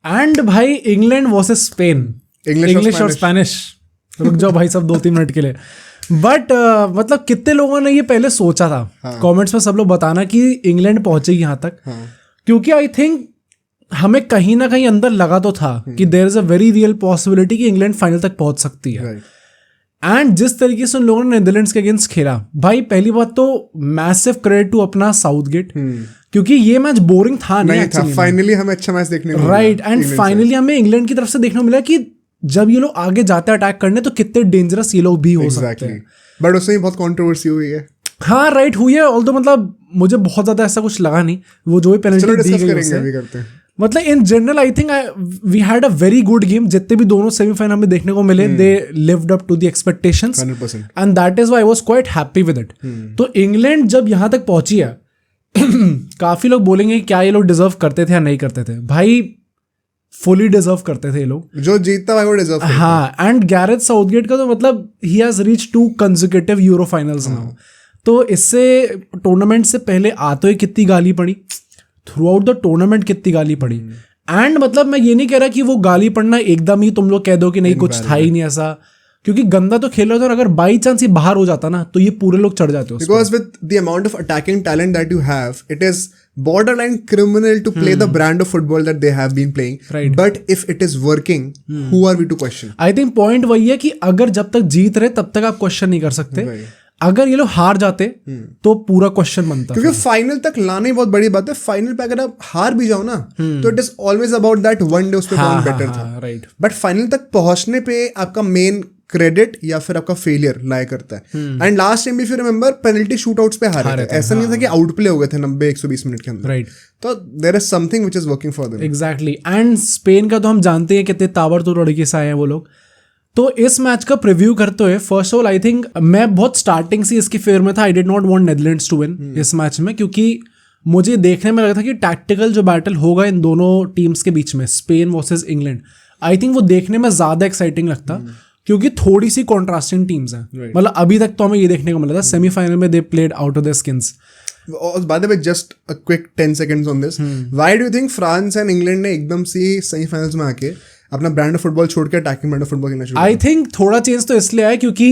And भाई England versus Spain, English और Spanish. रुक जाओ भाई सब 2-3 मिनट के लिए। बट मतलब कितने लोगों ने ये पहले सोचा था? कमेंट्स में सब लोग बताना कि इंग्लैंड पहुंचेगी यहाँ तक। क्योंकि आई थिंक हमें कहीं ना कहीं अंदर लगा तो था कि there is a very real possibility कि इंग्लैंड फाइनल तक पहुंच सकती है। एंड जिस तरीके से उन लोगों ने नीदरलैंड्स के अगेंस्ट खेला, भाई पहली बात तो मैसिव क्रेडिट टू अपना साउथगेट, क्योंकि ये मैच बोरिंग था नहीं था। फाइनली हमें अच्छा मैच देखने को मिला। राइट, एंड फाइनली हमें इंग्लैंड की तरफ से देखने को मिला कि जब ये लोग आगे जाते हैं अटैक करने तो कितने डेंजरस ये लोग भी हो सकते हैं। बट उसमें बहुत कंट्रोवर्सी हुई है। हाँ राइट, हुई है। ऑल्दो मतलब मुझे बहुत ज्यादा ऐसा कुछ लगा नहीं, वो जो भी पेनल्टी दी गई उससे। मतलब in general I think we had a very good game. जितने भी दोनों सेमीफाइनल हमें देखने को मिले, they lived up to the expectations, and that is why I was quite happy with it. तो इंग्लैंड जब यहाँ तक पहुंची है काफी लोग बोलेंगे क्या ये लोग डिजर्व करते थे या नहीं करते थे? भाई फुली डिजर्व करते थे ये लोग, जो जीतता भाई वो डिजर्व। हाँ, एंड गैरेथ साउथगेट का तो मतलब ही has reach 2 consecutive euro finals now. तो इससे टूर्नामेंट से पहले आते हुए कितनी गाली पड़ी, थ्रू आउट द टूर्नामेंट कितनी गाली पड़ी। एंड मतलब मैं ये नहीं कह रहा कि वो गाली पड़ना एकदम ही तुम लोग कह दो कि नहीं कुछ था ही नहीं ऐसा, क्योंकि गंदा तो खेल रहा था। और अगर बाई चांस ये बाहर हो जाता ना तो ये पूरे लोग चढ़ जाते। Because with the amount of attacking talent that you have, it is borderline criminal to play the brand of football that they have been playing. Right. But if it is working, who are we to question? I think point वही है कि अगर जब तक जीत रहे तब तक आप क्वेश्चन नहीं कर सकते। अगर ये लोग हार जाते तो पूरा क्वेश्चन बनता। क्योंकि फाइनल तक लाना ही बहुत बड़ी बात है। फाइनल पे अगर आप हार भी जाओ ना तो it is always about that one day उस पे कौन बेटर था। राइट, बट फाइनल तक पहुंचने पे आपका मेन क्रेडिट या फिर आपका फेलियर लाया करता है। And last time if you remember penalty shootouts पे हारे थे। ऐसा नहीं था कि आउट प्ले हो गए थे 90-120 मिनट के अंदर। राइट, तो there is something which is working for them. Exactly. And Spain का तो हम जानते हैं कितने ताबड़तोड़ लड़के से आए हैं वो लोग। तो इस मैच का प्रीव्यू करते हुए first of all I think मैं बहुत स्टार्टिंग से इसके फेवर में था। I did not want Netherlands to win इस मैच में, क्योंकि मुझे देखने में लगा था कि टैक्टिकल जो बैटल होगा इन दोनों टीम्स के बीच में, Spain versus England, I think वो देखने में ज्यादा एक्साइटिंग लगता, क्योंकि थोड़ी सी कॉन्ट्रास्टिंग टीम्स हैं। मतलब अभी तक तो हमें ये देखने को मिला था सेमीफाइनल में they played out of their skins. By the way, just a quick 10 seconds on this. Why do you think France and England ने एकदम से सेमीफाइनल्स में आके अपना ब्रांड ऑफ फुटबॉल छोड़ के अटैकिंग ब्रांड ऑफ फुटबॉल खेलना शुरू किया? आई थिंक थोड़ा चेंज तो इसलिए आया क्योंकि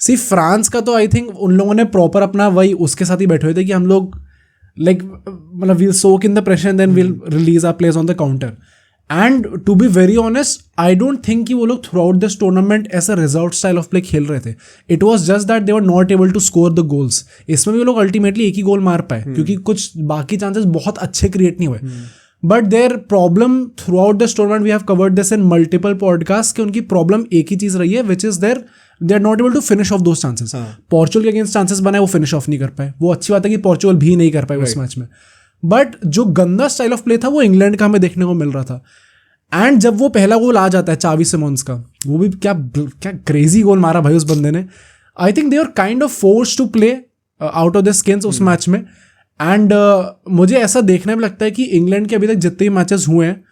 सिर्फ फ्रांस का तो आई थिंक उन लोगों ने प्रॉपर अपना वही उसके साथ ही बैठे हुए थे कि हम लोग लाइक मतलब we'll soak in the pressure and then we'll release our players on the counter. And to be very honest I don't think कि वो लोग थ्रू आउट दिस टूर्नामेंट ऐसा रिजर्व स्टाइल ऑफ प्ले खेल रहे थे। It was just that they were not able to score the goals. इसमें भी वो लोग अल्टीमेटली एक ही गोल मार पाए क्योंकि कुछ बाकी चांसेस बहुत अच्छे क्रिएट नहीं हुए। But there problem throughout this tournament, we have covered this in multiple podcast, कि उनकी प्रॉब्लम एक ही चीज रही है which is there they are not able to finish off those chances. Portugal के अगेंस्ट चांसेस बनाए वो फिनिश ऑफ नहीं कर पाए। वो अच्छी बात है कि पोर्चुगल भी नहीं कर पाए उस मैच में, बट जो गंदा स्टाइल ऑफ प्ले था वो इंग्लैंड का हमें देखने को मिल रहा था। एंड जब वो पहला गोल आ जाता है चावी सिमोन्स का, वो भी क्या क्रेजी गोल मारा भाई उस बंदे ने। I think they are kind of forced to play out of the skins उस मैच में। एंड मुझे ऐसा देखने में लगता है कि इंग्लैंड के अभी तक जितने भी मैचेस हुए हैं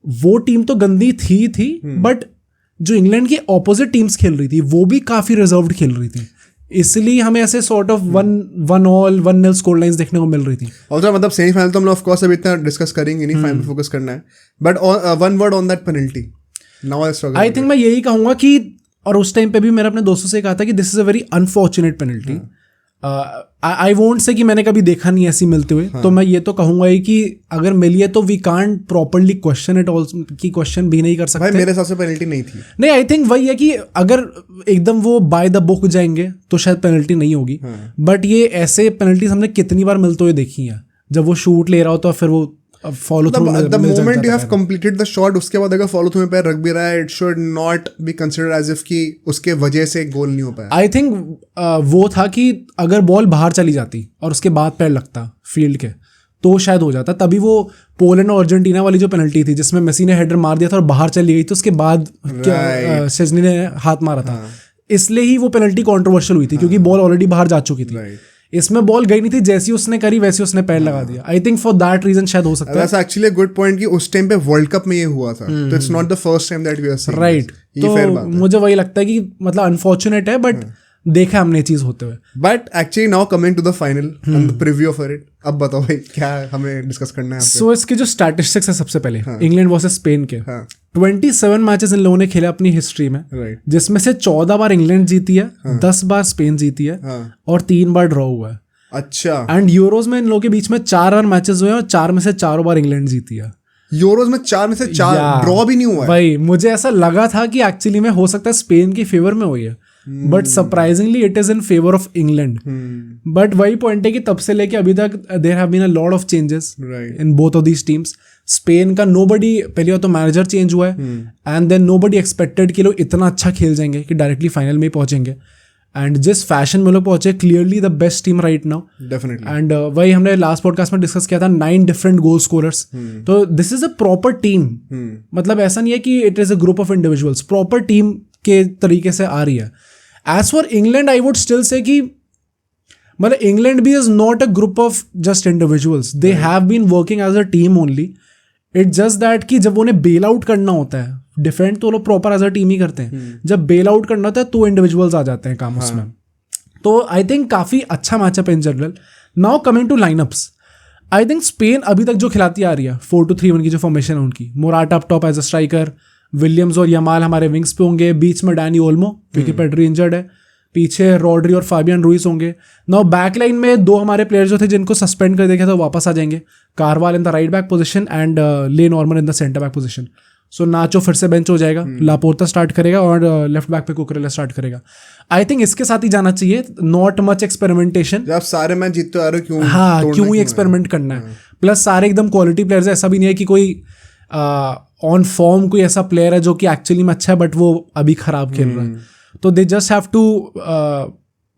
वो टीम तो गंदी थी बट जो इंग्लैंड की ऑपोजिट टीम्स खेल रही थी वो भी काफी रिजर्व्ड खेल रही थी, इसलिए हमें ऐसे सॉर्ट ऑफ 1-0 स्कोर लाइंस देखने को मिल रही थी। और मतलब सेमीफाइनल तो हम लोग ऑफ कोर्स अभी इतना डिस्कस करेंगे नहीं, फाइनल फोकस करना है। But one word on that penalty now I think मैं यही कहूंगा कि, और उस टाइम पे भी मैंने अपने दोस्तों से कहा था कि this is a very unfortunate penalty. I won't say कि मैंने कभी देखा नहीं ऐसी मिलते हुए, तो मैं ये तो कहूंगा ही कि अगर मिली है तो we can't properly question it also, की क्वेश्चन भी नहीं कर सकते। भाई मेरे हिसाब से पेनल्टी नहीं थी। नहीं, आई थिंक वही है कि अगर एकदम वो बाय द बुक जाएंगे तो शायद पेनल्टी नहीं होगी। बट ये ऐसे पेनल्टीज हमने कितनी बार मिलते हुए देखी हैं, जब वो शूट ले रहा हो तो फिर वो follow through the moment you have completed the shot, उसके बाद अगर फॉलो थ्रू में पैर रख भी रहा है, it should not be considered as if कि उसके वजह से गोल नहीं हो पाया। आई थिंक वो था कि अगर बॉल बाहर चली जाती और उसके बाद पैर लगता फील्ड के तो शायद हो जाता। तभी वो पोलैंड और अर्जेंटीना वाली जो पेनल्टी थी जिसमें मेसी ने हेडर मार दिया था और बाहर चली गई, तो उसके बाद शेज़नी ने हाथ मारा था, इसलिए ही वो पेनल्टी कंट्रोवर्शियल हुई थी क्योंकि बॉल ऑलरेडी बाहर जा चुकी थी। इसमें बॉल गई नहीं थी, जैसी उसने करी वैसे उसने पैर लगा दिया। I think for that reason शायद हो सकता है। That's actually a good point कि उस टाइम पे वर्ल्ड कप में ये हुआ था, तो it's not the first time that we are seeing. Right, तो मुझे वही लगता है कि मतलब अनफॉर्चुनेट है, बट देखा हमने ये चीज होते हुए। But actually now coming to the final and the preview for it, अब बताओ भाई क्या हमें डिस्कस करना है। सो इसके जो स्टैटिस्टिक्स है सबसे पहले इंग्लैंड वर्सेस स्पेन के, हाँ 27 मैचेस इन लोगों ने खेले अपनी हिस्ट्री में, राइट, जिसमें से 14 बार इंग्लैंड जीती है, 10 बार स्पेन जीती है और 3 बार ड्रॉ हुआ है। अच्छा, एंड यूरोज में इन लोगों के बीच में 4 बार मैचेस हुए हैं और 4 में से 4 बार इंग्लैंड जीती है। यूरोज में 4 में से 4 ड्रॉ भी नहीं हुआ है भाई। मुझे ऐसा लगा था कि एक्चुअली में हो सकता है स्पेन की फेवर में हुई है, but surprisingly it is in favour of England. But वही पॉइंट है कि तब से लेके अभी तक there have been a lot of changes in both of these teams. Spain का नोबडी, पहले तो मैनेजर चेंज हुआ है एंड देन नोबडी एक्सपेक्टेड कि लोग इतना अच्छा खेल जाएंगे कि डायरेक्टली फाइनल में ही पहुंचेंगे। एंड जिस फैशन में लोग पहुंचे, clearly the best team right now definitely. And वही हमने लास्ट पॉडकास्ट में डिस्कस किया था, 9 डिफरेंट गोल स्कोरर्स। तो this is a proper team, मतलब ऐसा नहीं है कि it is a group of individuals, proper team के तरीके से आ रही है। As for England I would still say कि मतलब इंग्लैंड भी is not a group of just individuals, they have been working as a team only. It just that कि जब उन्हें बेल आउट करना होता है, डिफेंड तो लोग प्रॉपर एज अ टीम ही करते हैं, जब बेल आउट करना होता है तो इंडिविजुअल्स आ जाते हैं काम उसमें। तो आई थिंक काफ़ी अच्छा मैचअप है in general. Now coming to lineups, I think Spain अभी तक जो खिलाती आ रही है 4-2-3-1 की जो फॉर्मेशन है उनकी, Morata up top as a striker, Williams और यमाल हमारे विंग्स पे होंगे, बीच में डैनी ओल्मो क्योंकि पेड्री इंजर्ड है, पीछे रॉड्री और फाबियन रुइस होंगे। नाउ बैक लाइन में 2 हमारे प्लेयर्स जो थे जिनको सस्पेंड कर दिया था वापस आ जाएंगे, Carvajal in the right back position and Le Normand in the centre back position. So Nacho फिर से बेंच हो जाएगा, लापोर्ता स्टार्ट करेगा और लेफ्ट बैक पे कुकरेला स्टार्ट करेगा। आई थिंक इसके साथ ही जाना चाहिए, नॉट मच एक्सपेरिमेंटेशन। जब सारे मैच जीतते आ रहे हो क्यों, हाँ क्यों ही एक्सपेरिमेंट करना है। प्लस सारे एकदम क्वालिटी प्लेयर्स है, ऐसा भी नहीं है कि कोई ऑन फॉर्म कोई ऐसा प्लेयर है जो कि एक्चुअली में अच्छा है बट वो अभी खराब खेल रहा है। तो दे जस्ट हैव टू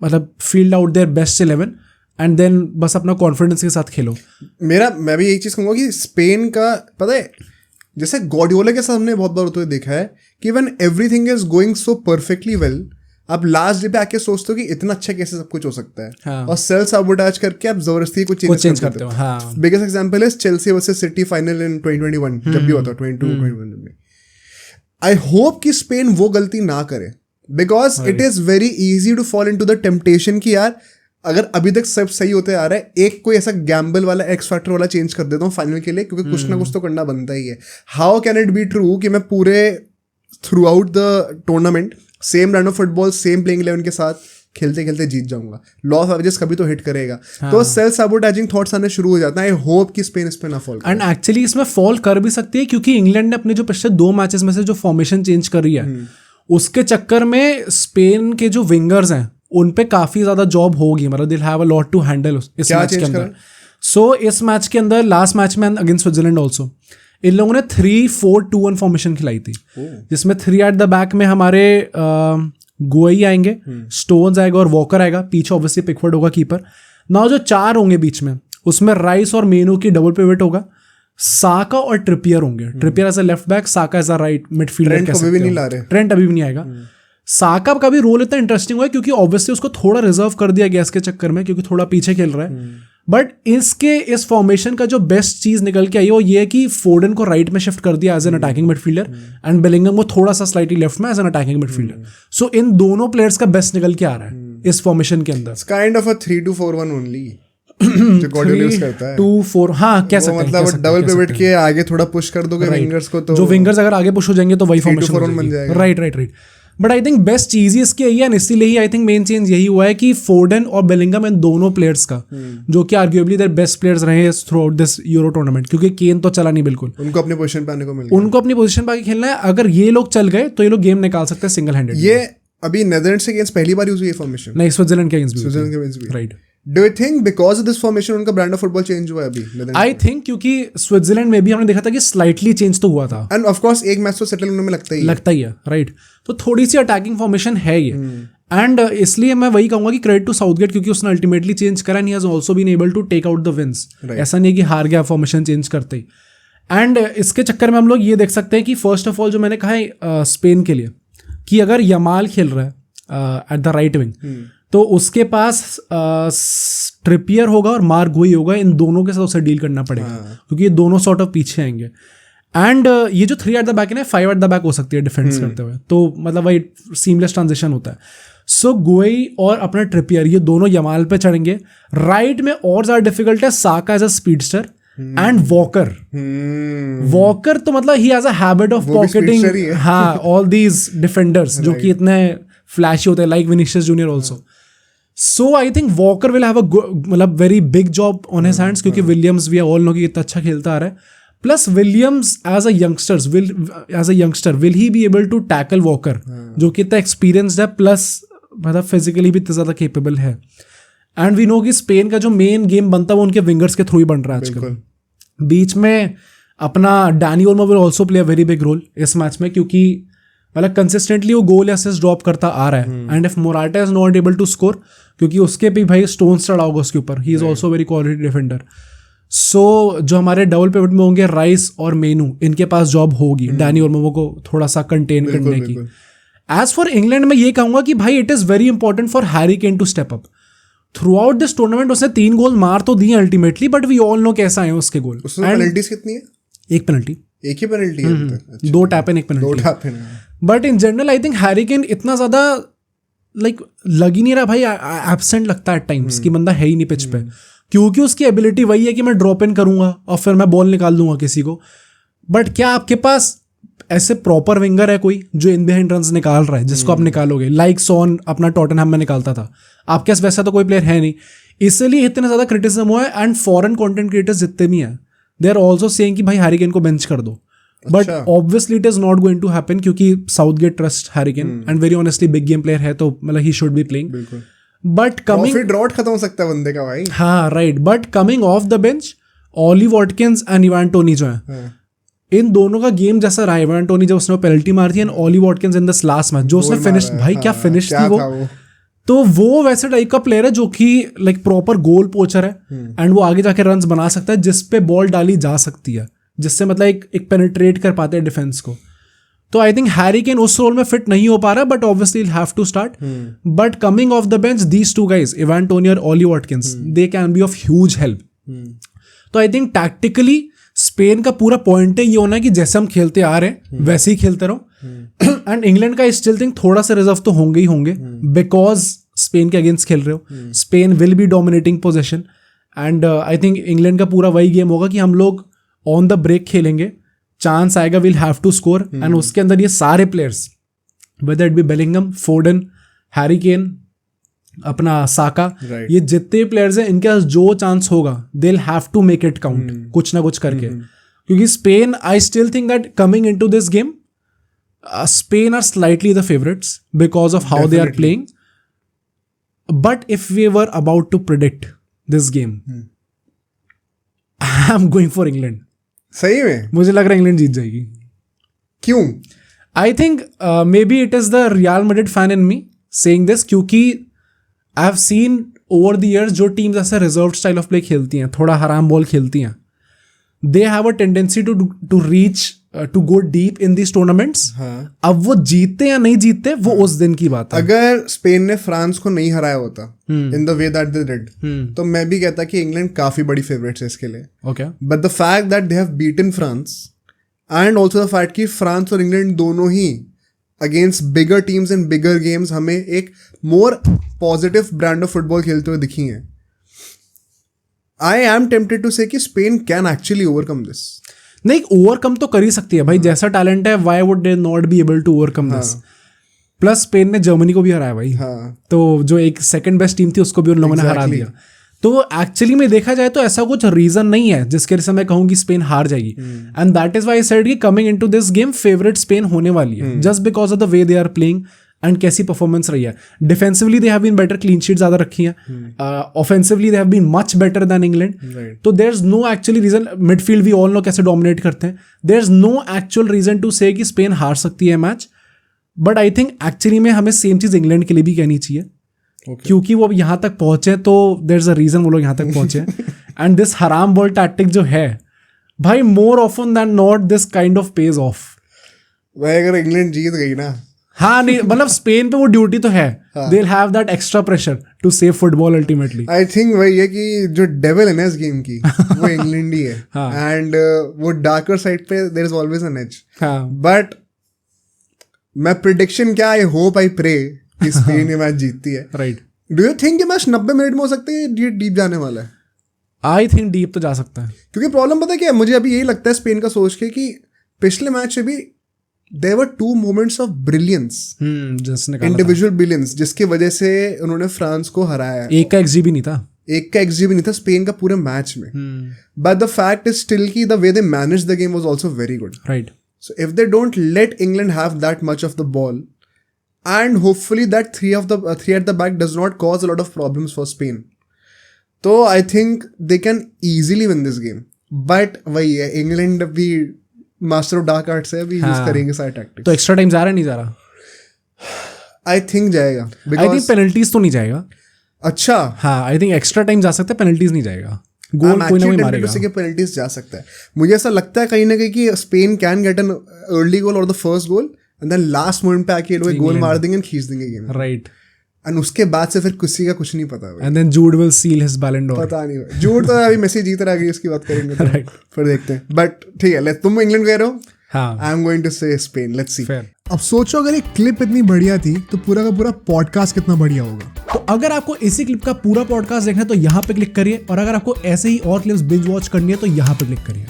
मतलब field out their best 11 and then बस अपना कॉन्फिडेंस के साथ खेलो। मैं भी यही चीज़ कहूँगा कि स्पेन का पता है, जैसे गॉर्डियोला के साथ हमने बहुत बार तो देखा है कि when everything is going so perfectly well, आप लास्ट डे पे आके सोचते हो कि इतना अच्छा कैसे सब कुछ हो सकता है। हाँ। और सेल्फ साबोटाज करके आप जबरदस्ती कुछ चेंज करते हो। हाँ। Biggest example is Chelsea versus city final इन 2021 जब भी होता 22-21 में। आई होप कि स्पेन वो गलती ना करे, because it is very easy to fall into the temptation कि यार अगर अभी तक सब सही होते आ रहा है, एक कोई ऐसा गैम्बल वाला एक्स फैक्टर वाला चेंज कर देता हूँ फाइनल के लिए, क्योंकि कुछ ना कुछ तो करना बनता ही है। How can it be true कि मैं पूरे through out the tournament same run of football same playing 11 के साथ खेलते खेलते जीत जाऊंगा, लॉस ऑफ एवरेजेस कभी तो हिट करेगा। तो सेल्फ सैबोटाइजिंग थॉट्स आने शुरू हो जाता है। आई होप कि स्पेन इस पे ना फॉल करे। एंड एक्चुअली इसमें फॉल कर भी सकती है क्योंकि इंग्लैंड ने अपने जो पिछले 2 मैचेस में से जो फॉर्मेशन चेंज कर रही है उसके चक्कर में स्पेन के जो विंगर्स हैं उन पे काफी ज्यादा जॉब होगी, मतलब they have a lot to handle इस मैच के अंदर। सो इस मैच के अंदर लास्ट मैच में अगेंस्ट स्विट्जरलैंड ऑल्सो इन लोगों ने 3-4-2-1 फॉर्मेशन खिलाई थी, जिसमें 3 एट द बैक में हमारे गोई आएंगे, स्टोन्स आएगा और वॉकर आएगा, पीछे ऑब्वियसली पिकफोर्ड होगा कीपर। ना जो 4 होंगे बीच में उसमें राइस और मेनू की डबल पिवट होगा, साका और ट्रिपियर होंगे, Trippier as a left back, Saka as a right midfielder. Trent अभी भी नहीं आएगा। साका का भी रोल इतना इंटरेस्टिंग हुआ है क्योंकि ऑब्वियसली उसको थोड़ा रिजर्व कर दिया गया इसके चक्कर में क्योंकि थोड़ा पीछे खेल रहा है। बट इसके इस फॉर्मेशन का जो बेस्ट चीज निकल के आई वो ये है कि फोर्डन को राइट में शिफ्ट कर दिया as an attacking midfielder and Bellingham को थोड़ा सा स्लाइटली लेफ्ट में as an attacking midfielder. So इन दोनों प्लेयर्स का बेस्ट निकल के आ रहा है इस फॉर्मेशन के अंदर। काइंड ऑफ अ 3-2-4-1 ओनली जो गॉर्डियोला यूज करता है। 2-4 हाँ कह सकते हैं, मतलब डबल पिवट के आगे थोड़ा पुश कर दोगे विंगर्स को, तो जो विंगर्स अगर आगे पुश हो जाएंगे तो वही फॉर्मेशन बन जाएगा। Right. But I think best चीज ही इसकी यही है, इसीलिए ही आई थिंक मेन चेंज यही हुआ है कि फोर्डन और बेलिंगम इन दोनों प्लेयर्स का जो कि आर्ग्यूएबली देयर बेस्ट प्लेयर्स रहे through out this euro tournament, क्योंकि केन तो चला नहीं बिल्कुल, उनको अपनी पोजीशन पे आने को मिल गया, उनको अपनी पोजीशन पे आके खेलना है। अगर ये लोग चल गए तो ये लोग गेम निकाल सकते हैं सिंगल हैंडेड। ये अभी नेदरलैंड्स के अगेंस्ट पहली बार यूज हुई है फॉर्मेशन, नहीं स्विट्जरलैंड के अगेंस्ट भी right. Do you think because of this formation उनका ब्रांड ऑफ फुटबॉल चेंज हुआ है अभी? आई थिंक क्योंकि स्विट्जरलैंड में भी हमने देखा था कि स्लाइटली चेंज तो हुआ था, एंड ऑफ कोर्स एक मैच तो सेटल होने में लगता ही है राइट। तो थोड़ी सी अटैकिंग फॉर्मेशन है ये, एंड इसलिए मैं वही कहूंगा कि क्रेडिट टू साउथगेट क्योंकि उसने अल्टीमेटली चेंज करा and he has also been able to take out the wins. ऐसा नहीं है कि हार गया फॉर्मेशन चेंज करते ही। एंड इसके चक्कर में हम लोग ये देख सकते हैं कि फर्स्ट ऑफ ऑल जो मैंने कहा है स्पेन के लिए कि अगर यमाल खेल रहा है एट द राइट विंग तो उसके पास ट्रिपियर होगा और मार्क गोई होगा, इन दोनों के साथ उसे डील करना पड़ेगा क्योंकि ये दोनों सॉर्ट ऑफ पीछे आएंगे। एंड ये जो 3 एट द बैक है ना 5 एट द बैक हो सकती है डिफेंस करते हुए, तो मतलब वही सीमलेस ट्रांजिशन होता है। सो गोई और अपना ट्रिपियर ये दोनों यमाल पे चढ़ेंगे. राइट में और ज्यादा डिफिकल्ट है Saka as a speedster and Walker तो मतलब ही has a habit of pocketing हाँ ऑल दीज डिफेंडर्स जो कि इतने फ्लैशी होते हैं like Vinicius junior also. So I think Walker will have a मतलब very big job on his hands क्योंकि विलियम्स भी ऑल नो कि इतना अच्छा खेलता आ रहा है. Plus Williams as a youngster will he be able to tackle walker जो कि इतना एक्सपीरियंस्ड है प्लस मतलब फिजिकली भी इतना ज्यादा केपेबल है. एंड वी नो कि स्पेन का जो मेन गेम बनता है वो उनके विंगर्स के थ्रू ही बन रहा है आजकल. बीच में अपना Dani Olmo will also play a very big role इस मैच में क्योंकि मतलब कंसिस्टेंटली वो गोल या असिस्ट ड्रॉप करता आ रहा है. And if Morata is not able to score क्योंकि उसके भी भाई स्टोन्स चढ़ा होगा उसके ऊपर. He is also very quality defender. So जो हमारे डबल पिवट में होंगे राइस और मेनू इनके पास जॉब होगी डैनी ओल्मो को थोड़ा सा कंटेन करने की. एज फॉर इंग्लैंड मैं ये कहूंगा कि भाई it is very important for Harry Kane to step up. Throughout this tournament उसने 3 गोल मार तो दिए ultimately but we all know कैसा है उसके गोल. पेनल्टीज कितनी है? एक पेनल्टी. एक ही पेनल्टी है. 2 टैप एंड एक penalty. But in general I think Harry Kane इतना ज्यादा लाइक लग ही नहीं रहा भाई. एब्सेंट लगता है एट टाइम्स कि बंदा है ही नहीं पिच पे क्योंकि उसकी एबिलिटी वही है कि मैं ड्रॉप इन करूंगा और फिर मैं बॉल निकाल दूंगा किसी को. बट क्या आपके पास ऐसे प्रॉपर विंगर है कोई जो इन बिहाइंड रन्स निकाल रहा है जिसको आप निकालोगे लाइक सॉन अपना टॉटनहैम में निकालता था. आपके पास वैसा तो कोई प्लेयर है नहीं. इसलिए इतना ज्यादा क्रिटिसिज्म हुआ है. एंड फॉरेन कंटेंट क्रिएटर्स जितने भी हैं दे आर ऑल्सो सेइंग कि भाई हैरी केन को बेंच कर दो. But obviously it is not going to happen क्योंकि Southgate trust Harry Kane and very honestly big game player है तो मतलब he should be playing. But coming drought खत्म हो सकता है बंदे का भाई. हाँ right. But coming off the bench Ollie Watkins and Ivan Toney जो है इन दोनों का गेम जैसा रहा. इवान टोनी जब उसने पेनल्टी मारी थी and Ollie Watkins in this last match जो उसने फिनिश भाई क्या फिनिश थी वो. तो वो वैसे टाइप का प्लेयर है जो कि लाइक प्रॉपर गोल पोचर है एंड वो आगे जाके रन्स बना सकता है जिस पे बॉल डाली जा सकती है जिससे मतलब एक पेनिट्रेट कर पाते हैं डिफेंस को. तो आई थिंक हैरी केन उस रोल में फिट नहीं हो पा रहा but obviously have to start. But coming off the bench these 2 guys Ivan Toney और Ollie Watkins they can be of huge help. तो आई थिंक टैक्टिकली स्पेन का पूरा पॉइंट है ये होना है कि जैसे हम खेलते आ रहे हैं वैसे ही खेलते रहो. एंड इंग्लैंड का स्टिल थिंक थोड़ा सा रिजर्व तो होंगे ही होंगे बिकॉज स्पेन के अगेंस्ट खेल रहे हो. Spain will be dominating position and I think England का पूरा वही गेम होगा कि हम लोग ऑन द ब्रेक खेलेंगे. चांस आएगा will have to score and उसके अंदर ये सारे players whether it be Bellingham Foden Harry Kane अपना साका ये जितने प्लेयर्स हैं इनके पास जो चांस होगा they will have to make it count कुछ ना कुछ करके. क्योंकि Spain I still think that coming into this game Spain are slightly the favourites because of how they are playing. But if we were about to predict this game I am going for England. सही में मुझे लग रहा है England जीत जाएगी. क्यों? I think maybe it is the real Madrid fan in me saying this क्योंकि I have seen over the years जो टीम्स ऐसे रिजर्व स्टाइल ऑफ प्ले खेलती हैं थोड़ा हराम बॉल खेलती हैं they have a tendency to reach to go deep in this tournaments. अब वो जीतते या नहीं जीतते वो उस दिन की बात है. अगर स्पेन ने फ्रांस को नहीं हराया होता in the way that they did तो मैं भी कहता कि इंग्लैंड काफी बड़ी फेवरेट है इसके लिए. Okay. But the fact that they have beaten France and also the fact कि फ्रांस और इंग्लैंड दोनों ही against bigger teams in bigger games हमें एक more positive brand of football खेलते हुए दिखी हैं. I am tempted to say कि Spain can actually overcome this. नहीं ओवरकम तो कर ही सकती है भाई. जैसा टैलेंट है why would they not be able to overcome this. Plus Spain ने जर्मनी को भी हराया भाई. तो जो एक सेकंड बेस्ट टीम थी उसको भी उन लोगों ने हरा दिया. तो एक्चुअली में देखा जाए तो ऐसा कुछ रीजन नहीं है जिसके वजह से मैं कहूँ कि स्पेन हार जाएगी. And that is why I said कि coming into this game favourite Spain होने वाली है just because of the way they are playing and कैसी परफॉर्मेंस रही है. Defensively they have been better, clean sheet ज्यादा रखी है. Offensively they have been much better than England. तो there is no actually reason. Midfield भी all know कैसे dominate करते हैं. There is no actual reason to say कि Spain हार सकती है match. But I think actually में हमें सेम चीज इंग्लैंड के लिए भी कहनी चाहिए. क्योंकि वो यहाँ तक पहुंचे तो देयर इज अ रीजन वो लोग यहाँ तक पहुंचे. एंड दिस हराम बॉल टैक्टिक जो है भाई more often than not this kind of page off. भाई अगर इंग्लैंड जीत गई ना हाँ नहीं मतलब स्पेन पे वो ड्यूटी तो है. They will have that extra pressure to save football ultimately. I think वही है कि जो डेविल है ना इस गेम की वो इंग्लैंड ही है. एंड वो डार्कर साइड पे there is always an edge. But मैं प्रिडिक्शन क्या आई होप आई प्रे कि स्पेन ये मैच जीतती है। राइट। डू यू थिंक ये मैच 90 मिनट में हो सकता है, ये डीप जाने वाला है? आई थिंक डीप तो जा सकता है, क्योंकि प्रॉब्लम पता है क्या है, मुझे अभी यही लगता है स्पेन का सोच के कि पिछले मैच में भी there were 2 moments of brilliance, जिसने इंडिविजुअल ब्रिलियंस, जिसकी वजह से उन्होंने फ्रांस को हराया। एक का XG भी नहीं था, एक का XG भी नहीं था स्पेन का पूरे मैच में, but the fact is still की the way they manage the game was also very good. Right. So if they don't let England have that much of the ball, and hopefully that three at the back does not cause a lot of problems for Spain, so I think they can easily win this game. But वही है, England भी master of dark arts है, अभी use करेंगे सारे tactics। तो extra time जा रहा है, नहीं जा रहा? I think जाएगा, आई थिंक पेनल्टीज तो नहीं जाएगा। अच्छा, हाँ, आई थिंक एक्स्ट्रा टाइम जा सकता है, पेनल्टीज नहीं जाएगा, गोल कोई ना कोई मारेगा। पेनल्टीज जा सकता है। मुझे ऐसा लगता है कहीं ना कहीं कि Spain can get an early goal और the first goal, and then last moment पे आके लोग गोल मार देंगे, खींच देंगे गेम। राइट। एंड उसके बाद से फिर किसी का कुछ नहीं पता। And then Jude will seal his Ballon d'Or. पता नहीं, जूड तो अभी मेसी जीत रहा है, उसकी बात करेंगे तो फिर देखते हैं। बट ठीक है, तुम इंग्लैंड कह रहे हो, आई एम गोइंग टू से स्पेन, लेट्स सी। अब सोचो अगर ये क्लिप इतनी बढ़िया थी तो पूरा का पूरा पॉडकास्ट कितना बढ़िया होगा। तो अगर आपको इसी क्लिप का पूरा पॉडकास्ट देखना है तो यहाँ पे क्लिक करिए, और अगर आपको ऐसे ही और क्लिप्स बिंज वॉच करनी है तो यहाँ पे क्लिक करिए।